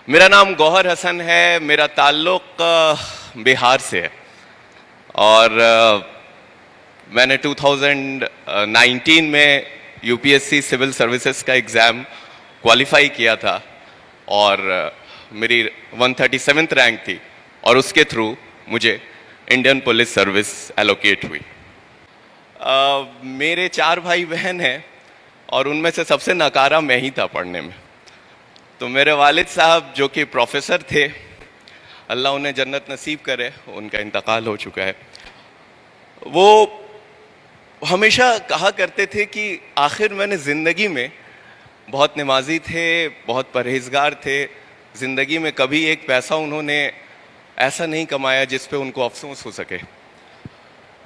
मेरा नाम गौहर हसन है। मेरा ताल्लुक बिहार से है और मैंने 2019 में यूपीएससी सिविल सर्विसेज का एग्ज़ाम क्वालिफाई किया था और मेरी 137th रैंक थी और उसके थ्रू मुझे इंडियन पुलिस सर्विस एलोकेट हुई। मेरे 4 भाई बहन हैं और उनमें से सबसे नकारा मैं ही था पढ़ने में। तो मेरे वालिद साहब जो कि प्रोफेसर थे, अल्लाह उन्हें जन्नत नसीब करे, उनका इंतकाल हो चुका है, वो हमेशा कहा करते थे कि आखिर मैंने ज़िंदगी में बहुत नमाजी थे, बहुत परहेजगार थे, ज़िंदगी में कभी एक पैसा उन्होंने ऐसा नहीं कमाया जिस पे उनको अफसोस हो सके।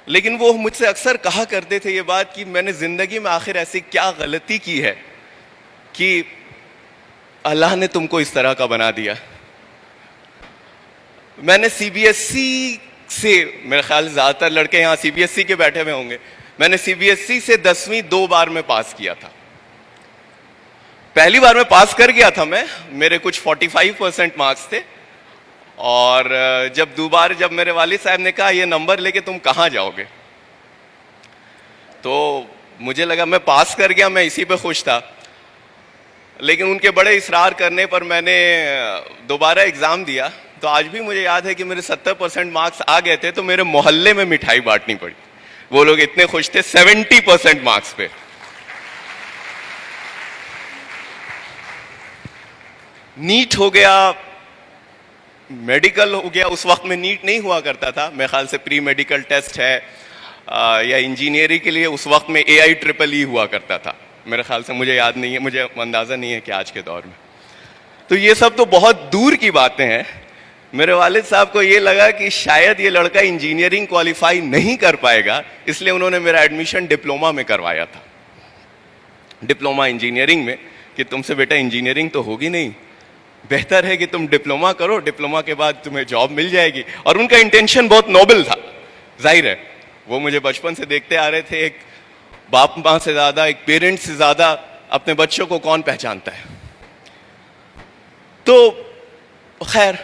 लेकिन वो मुझसे अक्सर कहा करते थे ये बात कि मैंने ज़िंदगी में आखिर ऐसी क्या गलती की है कि अल्लाह ने तुमको इस तरह का बना दिया। मैंने सीबीएसई से, मेरे ख्याल ज़्यादातर लड़के यहाँ सीबीएसई के बैठे हुए होंगे, मैंने सीबीएसई से 10वीं 2 बार में पास किया था। पहली बार में पास कर गया था मैं, मेरे कुछ 45% मार्क्स थे और जब मेरे वालिद साहब ने कहा ये नंबर लेके तुम कहाँ जाओगे, तो मुझे लगा मैं पास कर गया, मैं इसी पे खुश था। लेकिन उनके बड़े इसरार करने पर मैंने दोबारा एग्ज़ाम दिया। तो आज भी मुझे याद है कि मेरे 70% मार्क्स आ गए थे, तो मेरे मोहल्ले में मिठाई बांटनी पड़ी। वो लोग इतने खुश थे 70% मार्क्स पे। नीट हो गया, मेडिकल हो गया। उस वक्त में नीट नहीं हुआ करता था, मेरे ख्याल से प्री मेडिकल टेस्ट है या इंजीनियरिंग के लिए उस वक्त में AIEEE हुआ करता था। मेरे ख्याल से, मुझे याद नहीं है, मुझे अंदाज़ा नहीं है कि आज के दौर में। तो ये सब तो बहुत दूर की बातें हैं। मेरे वालिद साहब को ये लगा कि शायद ये लड़का इंजीनियरिंग क्वालिफाई नहीं कर पाएगा, इसलिए उन्होंने मेरा एडमिशन डिप्लोमा में करवाया था, डिप्लोमा इंजीनियरिंग में, कि तुमसे बेटा इंजीनियरिंग तो होगी नहीं, बेहतर है कि तुम डिप्लोमा करो, डिप्लोमा के बाद तुम्हें जॉब मिल जाएगी। और उनका इंटेंशन बहुत नोबल था। जाहिर है वो मुझे बचपन से देखते आ रहे थे, एक बाप माँ से ज़्यादा, एक पेरेंट से ज़्यादा अपने बच्चों को कौन पहचानता है। तो खैर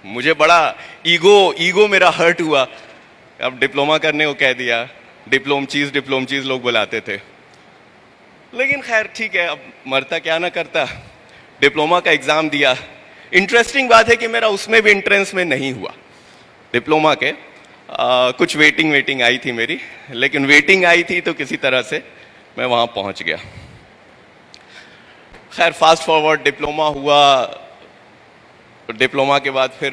मुझे बड़ा ईगो मेरा हर्ट हुआ। अब डिप्लोमा करने को कह दिया, डिप्लोम चीज़ लोग बुलाते थे। लेकिन खैर ठीक है, अब मरता क्या ना करता। डिप्लोमा का एग्ज़ाम दिया। इंटरेस्टिंग बात है कि मेरा उसमें भी एंट्रेंस में नहीं हुआ डिप्लोमा के। कुछ वेटिंग आई थी मेरी, लेकिन वेटिंग आई थी तो किसी तरह से मैं वहाँ पहुँच गया। खैर फास्ट फॉरवर्ड डिप्लोमा हुआ। डिप्लोमा के बाद फिर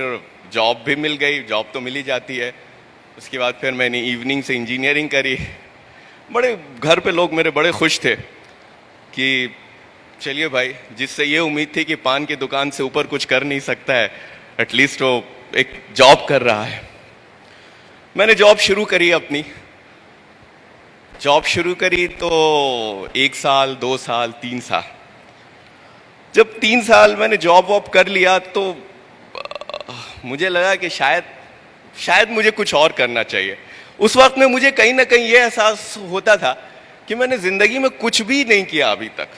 जॉब भी मिल गई, जॉब तो मिल ही जाती है। उसके बाद फिर मैंने इवनिंग से इंजीनियरिंग करी। बड़े घर पे लोग मेरे बड़े खुश थे कि चलिए भाई, जिससे ये उम्मीद थी कि पान की दुकान से ऊपर कुछ कर नहीं सकता है, एटलीस्ट वो एक जॉब कर रहा है। मैंने जॉब शुरू करी, अपनी जॉब शुरू करी तो 1 साल 2 साल 3 साल, जब 3 साल मैंने जॉब वॉब कर लिया तो मुझे लगा कि शायद मुझे कुछ और करना चाहिए। उस वक्त में मुझे कहीं ना कहीं ये एहसास होता था कि मैंने ज़िंदगी में कुछ भी नहीं किया अभी तक।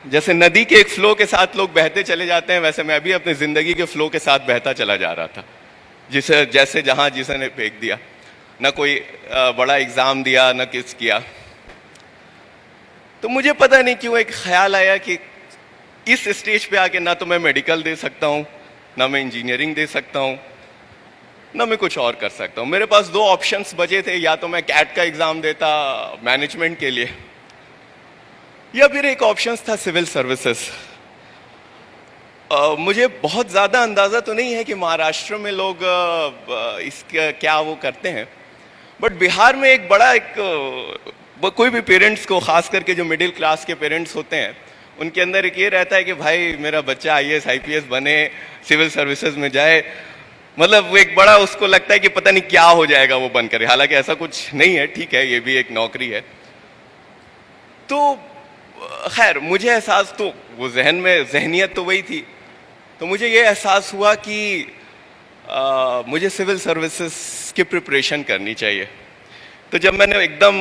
जैसे नदी के एक फ्लो के साथ लोग बहते चले जाते हैं, वैसे मैं भी अपनी ज़िंदगी के फ्लो के साथ बहता चला जा रहा था, जैसे जहाँ जिसे ने फेंक दिया। ना कोई बड़ा एग्ज़ाम दिया, ना किस किया। तो मुझे पता नहीं क्यों एक ख्याल आया कि इस स्टेज पे आके ना तो मैं मेडिकल दे सकता हूँ, ना मैं इंजीनियरिंग दे सकता हूँ, ना मैं कुछ और कर सकता हूँ। मेरे पास 2 ऑप्शंस बचे थे, या तो मैं कैट का एग्ज़ाम देता मैनेजमेंट के लिए, या फिर एक ऑप्शन था सिविल सर्विसेज। मुझे बहुत ज़्यादा अंदाज़ा तो नहीं है कि महाराष्ट्र में लोग इसका क्या वो करते हैं, बट बिहार में एक बड़ा कोई भी पेरेंट्स को, ख़ास करके जो मिडिल क्लास के पेरेंट्स होते हैं, उनके अंदर एक ये रहता है कि भाई मेरा बच्चा IAS IPS बने, सिविल सर्विसेज में जाए। मतलब वो एक बड़ा उसको लगता है कि पता नहीं क्या हो जाएगा वो बनकर। हालांकि ऐसा कुछ नहीं है, ठीक है, ये भी एक नौकरी है। तो खैर मुझे एहसास, तो वो जहनियत तो वही थी। तो मुझे ये एहसास हुआ कि मुझे सिविल सर्विसेज की प्रिपरेशन करनी चाहिए। तो जब मैंने एकदम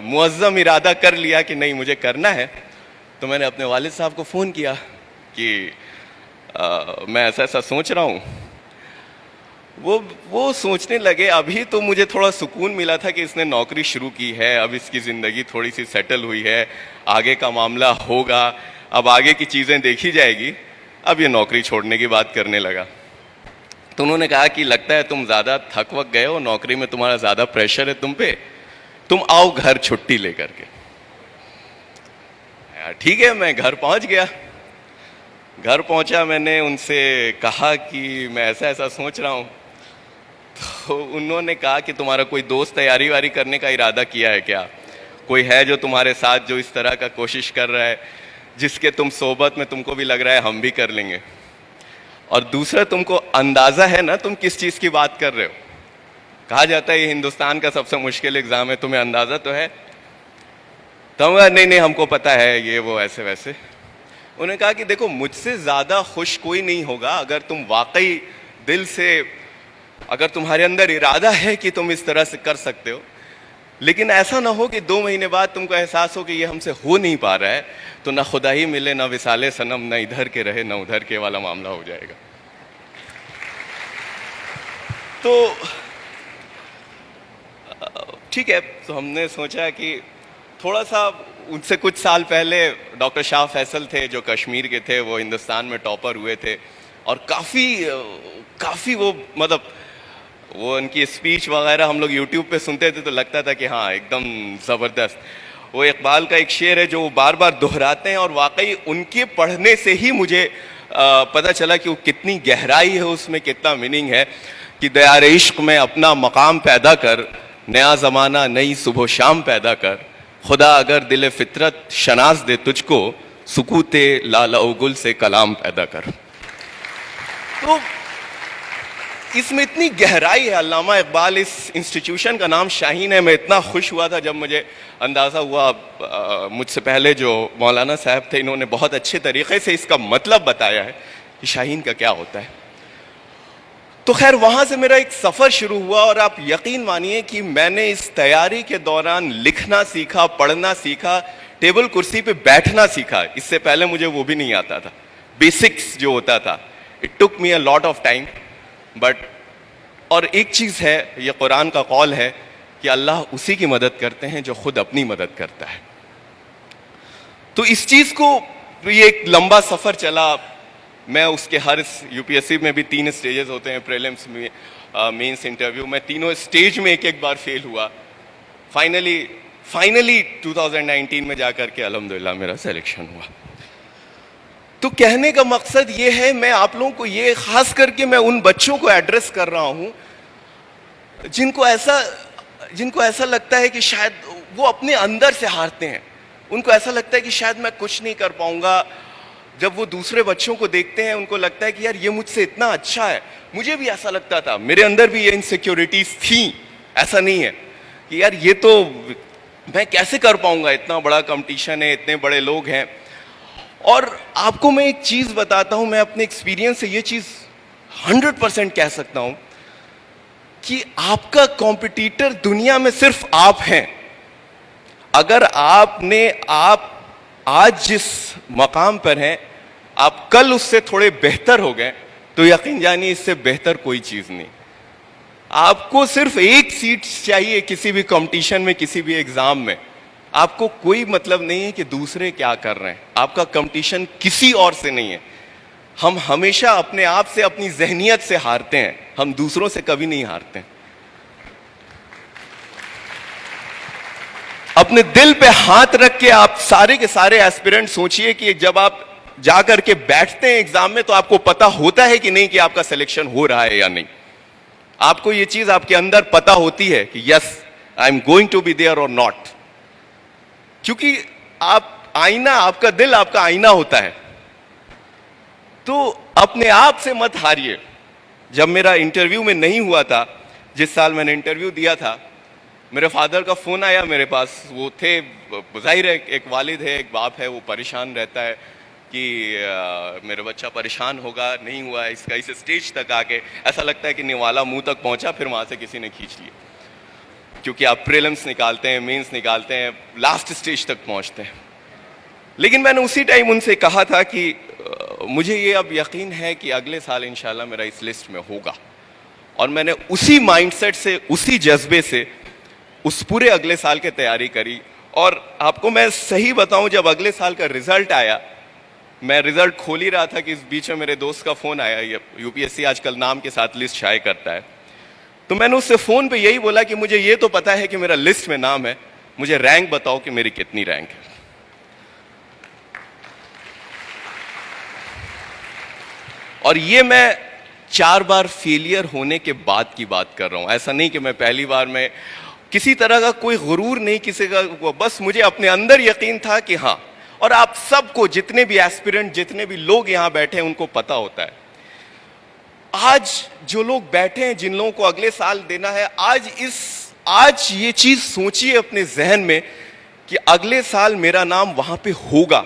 मुअज़्ज़म इरादा कर लिया कि नहीं मुझे करना है, तो मैंने अपने वालिद साहब को फ़ोन किया कि मैं ऐसा ऐसा सोच रहा हूँ। वो सोचने लगे। अभी तो मुझे थोड़ा सुकून मिला था कि इसने नौकरी शुरू की है, अब इसकी ज़िंदगी थोड़ी सी सेटल हुई है, आगे का मामला होगा, अब आगे की चीज़ें देखी जाएगी। अब ये नौकरी छोड़ने की बात करने लगा। तो उन्होंने कहा कि लगता है तुम ज़्यादा थक वक गए हो, नौकरी में तुम्हारा ज़्यादा प्रेशर है तुम पे, तुम आओ घर छुट्टी लेकर के। ठीक है, मैं घर पहुंच गया। घर पहुंचा, मैंने उनसे कहा कि मैं ऐसा ऐसा सोच रहा हूँ। तो उन्होंने कहा कि तुम्हारा कोई दोस्त तैयारी वारी करने का इरादा किया है क्या? कोई है जो तुम्हारे साथ जो इस तरह का कोशिश कर रहा है, जिसके तुम सोबत में तुमको भी लग रहा है हम भी कर लेंगे? और दूसरा, तुमको अंदाज़ा है ना तुम किस चीज़ की बात कर रहे हो? कहा जाता है ये हिंदुस्तान का सबसे मुश्किल एग्ज़ाम है, तुम्हें अंदाज़ा तो है? तो नहीं नहीं हमको पता है, ये वो ऐसे वैसे। उन्होंने कहा कि देखो, मुझसे ज़्यादा खुश कोई नहीं होगा अगर तुम वाकई दिल से, अगर तुम्हारे अंदर इरादा है कि तुम इस तरह से कर सकते हो, लेकिन ऐसा ना हो कि 2 महीने बाद तुमको एहसास हो कि ये हमसे हो नहीं पा रहा है, तो ना खुदा ही मिले ना विसाले सनम, ना इधर के रहे ना उधर के वाला मामला हो जाएगा। तो ठीक है, तो हमने सोचा कि थोड़ा सा, उनसे कुछ साल पहले डॉक्टर शाह फैसल थे जो कश्मीर के थे, वो हिंदुस्तान में टॉपर हुए थे, और काफ़ी वो मतलब वो उनकी स्पीच वगैरह हम लोग यूट्यूब पे सुनते थे तो लगता था कि हाँ एकदम ज़बरदस्त। वो इकबाल का एक शेर है जो वो बार बार दोहराते हैं, और वाकई उनके पढ़ने से ही मुझे पता चला कि वो कितनी गहराई है उसमें, कितना मीनिंग है कि दयार इश्क में अपना मकाम पैदा कर, नया ज़माना नई सुबह शाम पैदा कर, खुदा अगर दिल फितरत शनाज दे तुझको, सुकूते लाला गुल से कलाम पैदा कर। तो इसमें इतनी गहराई है। अल्लामा इकबाल, इस इंस्टीट्यूशन का नाम शाहीन है। मैं इतना खुश हुआ था जब मुझे अंदाज़ा हुआ, मुझसे पहले जो मौलाना साहब थे इन्होंने बहुत अच्छे तरीक़े से इसका मतलब बताया है कि शाहीन का क्या होता है। तो खैर वहाँ से मेरा एक सफ़र शुरू हुआ, और आप यकीन मानिए कि मैंने इस तैयारी के दौरान लिखना सीखा, पढ़ना सीखा, टेबल कुर्सी पे बैठना सीखा। इससे पहले मुझे वो भी नहीं आता था, बेसिक्स जो होता था। It took me a lot of time but, और एक चीज़ है, ये कुरान का कौल है कि अल्लाह उसी की मदद करते हैं जो खुद अपनी मदद करता है। तो इस चीज़ को, ये एक लंबा सफ़र चला। मैं उसके हर, यूपीएससी में भी 3 स्टेजेस होते हैं, प्रीलिम्स में, मेंस, इंटरव्यू, मैं तीनों स्टेज में एक एक बार फेल हुआ। फाइनली 2019 में जाकर के अल्हम्दुलिल्लाह मेरा सिलेक्शन हुआ। तो कहने का मकसद ये है, मैं आप लोगों को ये, खास करके मैं उन बच्चों को एड्रेस कर रहा हूँ जिनको ऐसा लगता है कि शायद वो अपने अंदर से हारते हैं। उनको ऐसा लगता है कि शायद मैं कुछ नहीं कर पाऊंगा। जब वो दूसरे बच्चों को देखते हैं उनको लगता है कि यार ये मुझसे इतना अच्छा है। मुझे भी ऐसा लगता था, मेरे अंदर भी ये इनसिक्योरिटीज थी। ऐसा नहीं है कि यार ये तो मैं कैसे कर पाऊंगा, इतना बड़ा कंपटीशन है, इतने बड़े लोग हैं। और आपको मैं एक चीज़ बताता हूं, मैं अपने एक्सपीरियंस से ये चीज़ 100% कह सकता हूं कि आपका कॉम्पिटिटर दुनिया में सिर्फ आप हैं। अगर आप आज जिस मकाम पर हैं, आप कल उससे थोड़े बेहतर हो गए तो यकीन जानिए इससे बेहतर कोई चीज़ नहीं। आपको सिर्फ एक सीट चाहिए किसी भी कंपटीशन में, किसी भी एग्जाम में। आपको कोई मतलब नहीं है कि दूसरे क्या कर रहे हैं। आपका कंपटीशन किसी और से नहीं है। हम हमेशा अपने आप से, अपनी जहनियत से हारते हैं, हम दूसरों से कभी नहीं हारते। अपने दिल पे हाथ रख के आप सारे के सारे एस्पिरेंट सोचिए कि जब आप जाकर के बैठते हैं एग्जाम में तो आपको पता होता है कि नहीं कि आपका सिलेक्शन हो रहा है या नहीं। आपको ये चीज आपके अंदर पता होती है कि yes I am going to be there और नॉट। क्योंकि आपका दिल आपका आईना होता है। तो अपने आप से मत हारिए। जब मेरा इंटरव्यू में नहीं हुआ था, जिस साल मैंने इंटरव्यू दिया था, मेरे फादर का फ़ोन आया मेरे पास। वो थे, जाहिर है एक वालिद है, एक बाप है, वो परेशान रहता है कि मेरा बच्चा परेशान होगा, नहीं हुआ इसका। इस स्टेज तक आके ऐसा लगता है कि निवाला मुंह तक पहुंचा, फिर वहाँ से किसी ने खींच लिया। क्योंकि आप प्रीलिम्स निकालते हैं, मेंस निकालते हैं, लास्ट स्टेज तक पहुँचते हैं। लेकिन मैंने उसी टाइम उनसे कहा था कि मुझे ये अब यकीन है कि अगले साल इंशाल्लाह मेरा इस लिस्ट में होगा, और मैंने उसी माइंडसेट से, उसी जज्बे से उस पूरे अगले साल की तैयारी करी। और आपको मैं सही बताऊं, जब अगले साल का रिजल्ट आया, मैं रिजल्ट खोल ही रहा था कि इस बीच में मेरे दोस्त का फोन आया। यूपीएससी आजकल नाम के साथ लिस्ट शाये करता है, तो मैंने उससे फोन पे यही बोला कि मुझे ये तो पता है कि मेरा लिस्ट में नाम है, मुझे रैंक बताओ कि मेरी कितनी रैंक है। और ये मैं 4 बार फेलियर होने के बाद की बात कर रहा हूं। ऐसा नहीं कि मैं पहली बार में, किसी तरह का कोई गुरूर नहीं किसी का, बस मुझे अपने अंदर यकीन था कि हाँ। और आप सबको, जितने भी एस्पिरेंट, जितने भी लोग यहां बैठे हैं, उनको पता होता है। आज जो लोग बैठे हैं, जिन लोगों को अगले साल देना है, आज ये चीज सोचिए अपने जहन में कि अगले साल मेरा नाम वहां पे होगा।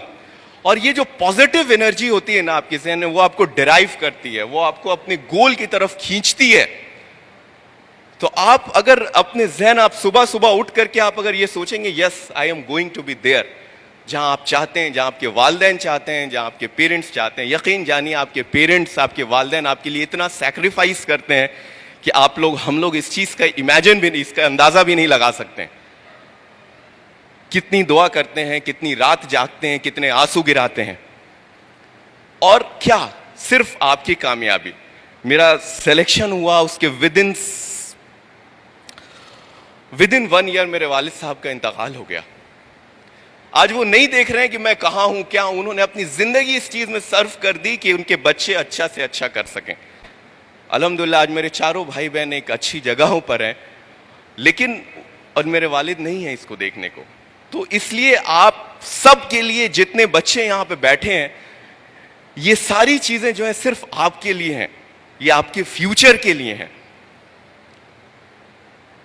और ये जो पॉजिटिव एनर्जी होती है ना आपके जहन में, वो आपको डिराइव करती है, वो आपको अपने गोल की तरफ खींचती है। तो आप अगर अपने जहन, आप सुबह सुबह उठ करके आप अगर ये सोचेंगे, yes I am going to be there, जहां आप चाहते हैं, जहां आपके वालिदैन चाहते हैं, जहां आपके पेरेंट्स चाहते हैं, यकीन जानिए आपके पेरेंट्स, आपके वालिदैन आपके लिए इतना सैक्रिफाइस करते हैं कि आप लोग, हम लोग इस चीज का इमेजिन भी नहीं, इसका अंदाजा भी नहीं लगा सकते हैं। कितनी दुआ करते हैं, कितनी रात जागते हैं, कितने आंसू गिराते हैं। और क्या सिर्फ आपकी कामयाबी, मेरा सिलेक्शन हुआ, उसके विदिन 1 ईयर मेरे वालिद साहब का इंतकाल हो गया। आज वो नहीं देख रहे हैं कि मैं कहां हूं, क्या हूं। उन्होंने अपनी जिंदगी इस चीज में सर्व कर दी कि उनके बच्चे अच्छा से अच्छा कर सकें। अल्हम्दुलिल्लाह आज मेरे चारों भाई बहन एक अच्छी जगहों पर हैं, लेकिन और मेरे वालिद नहीं है इसको देखने को। तो इसलिए आप सब के लिए, जितने बच्चे यहां पे बैठे हैं, ये सारी चीजें जो है सिर्फ आपके लिए हैं, ये आपके फ्यूचर के लिए हैं।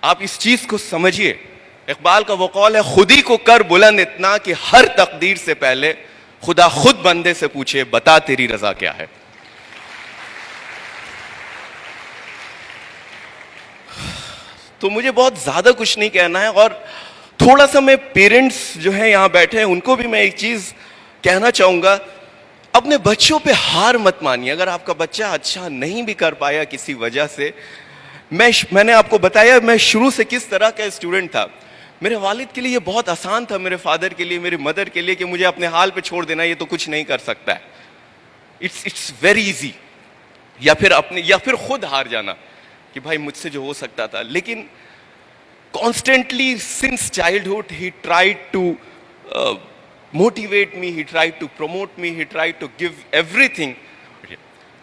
आप इस चीज को समझिए। इकबाल का वो कौल है, खुद ही को कर बुलंद इतना कि हर तकदीर से पहले खुदा खुद बंदे से पूछे, बता तेरी रजा क्या है। तो मुझे बहुत ज्यादा कुछ नहीं कहना है, और थोड़ा सा मैं पेरेंट्स जो हैं यहां बैठे हैं, उनको भी मैं एक चीज कहना चाहूंगा, अपने बच्चों पे हार मत मानिए। अगर आपका बच्चा अच्छा नहीं भी कर पाया किसी वजह से, मैंने आपको बताया मैं शुरू से किस तरह का स्टूडेंट था। मेरे वालिद के लिए ये बहुत आसान था, मेरे फादर के लिए, मेरी मदर के लिए, कि मुझे अपने हाल पे छोड़ देना, ये तो कुछ नहीं कर सकता है। It's very easy. या फिर खुद हार जाना कि भाई मुझसे जो हो सकता था। लेकिन constantly since childhood he tried to motivate me, he tried to promote me, he tried to give everything.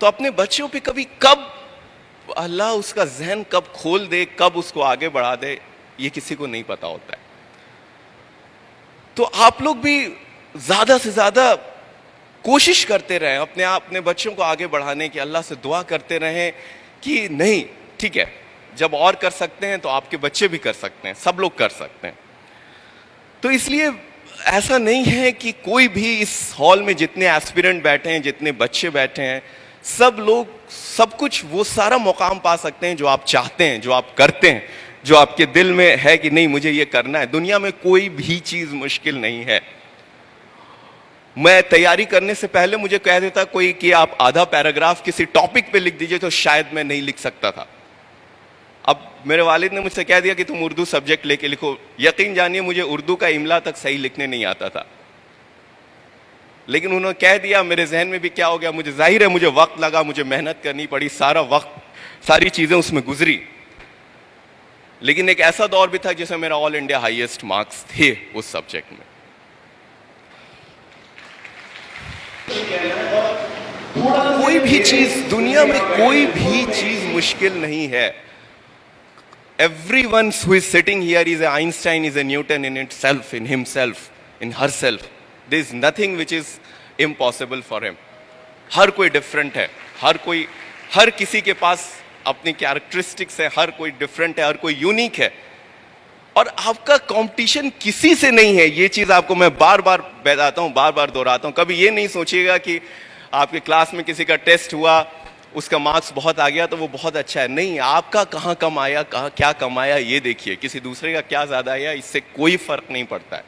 तो अपने बच्चों पे कभी, कब अल्लाह उसका जहन कब खोल दे, कब उसको आगे बढ़ा दे, ये किसी को नहीं पता होता है। तो आप लोग भी ज्यादा से ज्यादा कोशिश करते रहें अपने बच्चों को आगे बढ़ाने की। अल्लाह से दुआ करते रहें कि नहीं, ठीक है, जब और कर सकते हैं तो आपके बच्चे भी कर सकते हैं, सब लोग कर सकते हैं। तो इसलिए ऐसा नहीं है कि कोई भी इस हॉल में जितने एस्पिरेंट बैठे हैं, जितने बच्चे बैठे हैं, सब लोग सब कुछ वो सारा मुकाम पा सकते हैं जो आप चाहते हैं, जो आप करते हैं, जो आपके दिल में है कि नहीं मुझे ये करना है। दुनिया में कोई भी चीज मुश्किल नहीं है। मैं तैयारी करने से पहले मुझे कह देता कोई कि आप आधा पैराग्राफ किसी टॉपिक पे लिख दीजिए, तो शायद मैं नहीं लिख सकता था। अब मेरे वालिद ने मुझसे कह दिया कि तुम उर्दू सब्जेक्ट लेके लिखो। यकीन जानिए मुझे उर्दू का इमला तक सही लिखने नहीं आता था, लेकिन उन्होंने कह दिया। मेरे जहन में भी क्या हो गया, मुझे जाहिर है मुझे वक्त लगा, मुझे मेहनत करनी पड़ी, सारा वक्त, सारी चीजें उसमें गुजरी। लेकिन एक ऐसा दौर भी था जिसमें मेरा ऑल इंडिया हाईएस्ट मार्क्स थे उस सब्जेक्ट में। कोई भी चीज दुनिया में, कोई भी चीज मुश्किल नहीं है। Everyone who is sitting here is an Einstein, is a Newton in itself, in himself, in herself. There is nothing which is impossible for him. हर कोई डिफरेंट है, हर किसी के पास अपनी कैरेक्टरिस्टिक्स है, हर कोई डिफरेंट है, हर कोई यूनिक है। और आपका कंपटीशन किसी से नहीं है। ये चीज आपको मैं बार बार बताता हूँ, बार बार दोहराता हूँ। कभी ये नहीं सोचिएगा कि आपके क्लास में किसी का टेस्ट हुआ, उसका मार्क्स बहुत आ गया तो वो बहुत अच्छा है। नहीं, आपका कहाँ कम आया, कहाँ क्या कम आया, ये देखिए। किसी दूसरे का क्या ज्यादा आया, इससे कोई फर्क नहीं पड़ता है।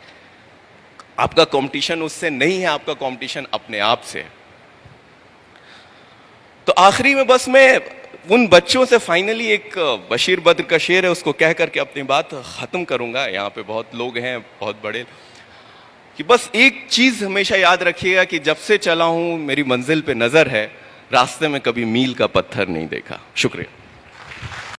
आपका कंपटीशन उससे नहीं है, आपका कंपटीशन अपने आप से है। तो आखिरी में बस मैं उन बच्चों से फाइनली एक बशीर बद्र का शेर है उसको कह करके अपनी बात ख़त्म करूंगा। यहाँ पे बहुत लोग हैं, बहुत बड़े, कि बस एक चीज़ हमेशा याद रखिएगा कि जब से चला हूँ मेरी मंजिल पे नज़र है, रास्ते में कभी मील का पत्थर नहीं देखा। शुक्रिया।